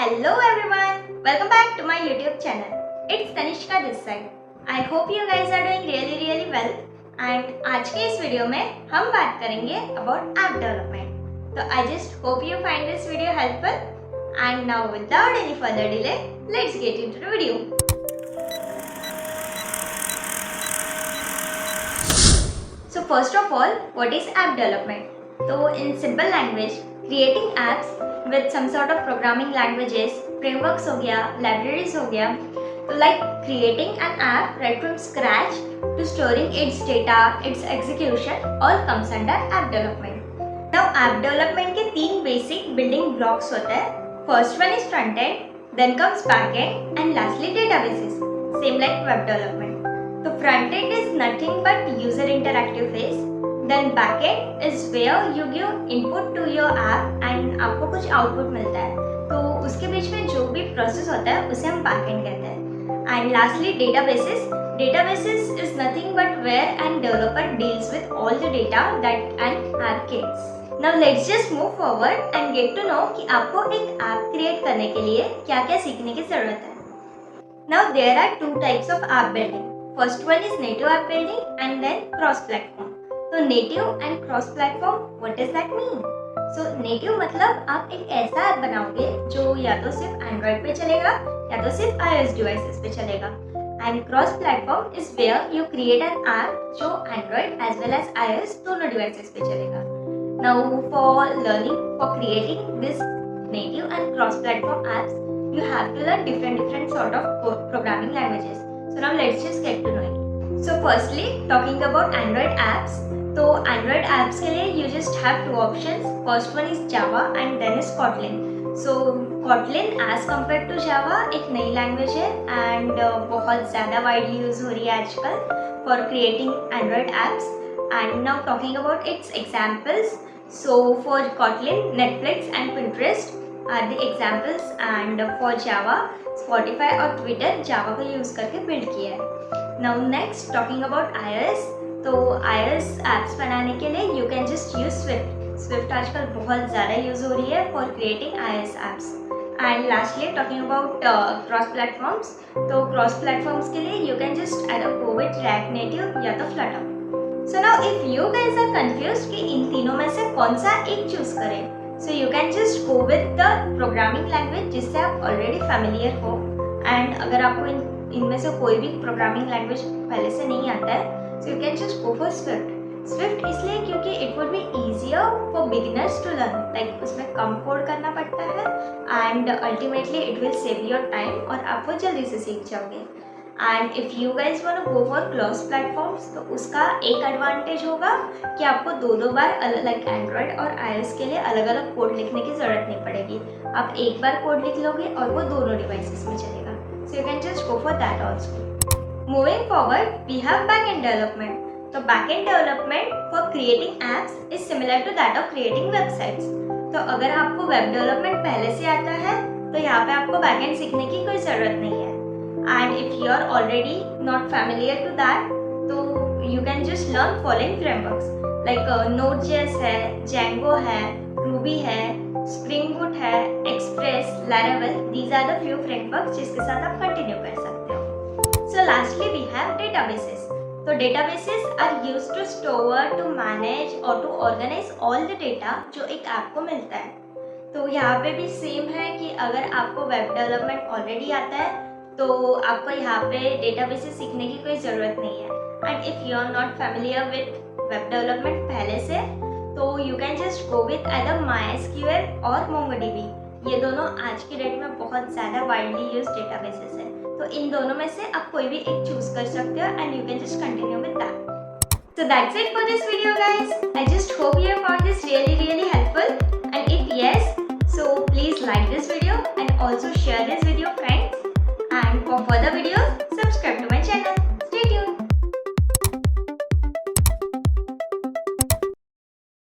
Hello everyone, welcome back to my YouTube channel. It's Tanishka this side. I hope you guys are doing really well. And आज के इस video में हम बात करेंगे about app development. So I just hope you find this video helpful. And now without any further delay, let's get into the video. So first of all, what is app development? So in simple language, creating apps with some sort of programming languages, frameworks हो गया, libraries हो गया. So like creating an app right from scratch to storing its data, its execution, all comes under app development. Now app development के तीन basic building blocks होते हैं. First one is front end, then comes back end, and lastly databases. Same like web development. So front end is nothing but user interactive phase. Then backend is where you give input to your app and आपको कुछ output मिलता है. तो उसके बीच में जो भी process होता है उसे हम backend कहते हैं. And lastly databases. Databases is nothing but where an developer deals with all the data that an app gets. Now let's just move forward and get to know कि आपको एक app create करने के लिए क्या-क्या सीखने की ज़रूरत है. Now there are two types of app building. First one is native app building and then cross-platform. तो native and cross platform, what does that mean? So native मतलब आप एक ऐसा ऐप बनाओगे जो या तो सिर्फ Android पे चलेगा या तो सिर्फ iOS devices पे चलेगा. And cross platform is where you create an app जो Android as well as iOS दोनों devices पे चलेगा. Now for learning, for creating this native and cross platform apps, you have to learn different sort of programming languages. So now let's just get to know it. So firstly, talking about Android apps. तो Android apps के लिए you just have two options. First one is Java and then is Kotlin. So Kotlin as compared to Java एक नई language है and बहुत ज़्यादा widely use हो रही है आजकल for creating Android apps. And now talking about its examples. So for Kotlin, Netflix and Pinterest are the examples and for Java, Spotify और Twitter Java को use करके build किया है. Now next talking about iOS. तो iOS apps बनाने के लिए you can just use Swift. Swift आजकल बहुत ज़्यादा यूज़ हो रही है for creating iOS apps. And lastly talking about cross platforms. तो cross platforms के लिए you can just either go with React Native या तो Flutter. So now if you guys are confused कि इन तीनों में से कौन सा एक चूज़ करें, so you can just go with the programming language जिससे आप already familiar हो. And अगर आपको इनमें से कोई भी programming language पहले से नहीं आता है, so you can just go for Swift. Swift इसलिए क्योंकि it would be easier for beginners to learn. Like उसमें कम कोड करना पड़ता है and ultimately it will save your time और आप वो जल्दी से सीख जाओगे. And if you guys want to go for cross platforms तो उसका एक advantage होगा कि आपको दो बार like Android और iOS के लिए अलग-अलग कोड लिखने की ज़रूरत नहीं पड़ेगी. आप एक बार कोड लिख लोगे और वो दोनों devices में चलेगा. So you can just go for that also. Moving forward, we have backend development. So backend development for creating apps is similar to that of creating websites. तो अगर आपको web development पहले से आता है तो यहाँ पे आपको backend सीखने की कोई ज़रूरत नहीं है. And if you are already not familiar to that, तो you can just learn following frameworks like Node.js है, Django है, Ruby है, Spring Boot है, Express, Laravel. These are the few frameworks जिसके साथ आप continue कर सकते हो. So lastly we have databases. So databases are used to store, to manage or to organize all the data जो एक ऐप को मिलता है. तो यहाँ पे भी सेम है कि अगर आपको वेब डेवलपमेंट ऑलरेडी आता है तो आपको यहाँ पे डेटाबेसेस सीखने की कोई ज़रूरत नहीं है. And if you are not familiar with web development पहले से तो you can just go with either MySQL और MongoDB. ये दोनों आज की डेट में बहुत ज़्यादा वाइडली यूज डेटाबेसेस है. तो इन दोनों में से आप कोई भी एक चूज कर सकते हो and you can just continue with that. So that's it for this video guys. I just hope you have found this really helpful, and if yes, so please like this video and also share this with your friends. And for further videos,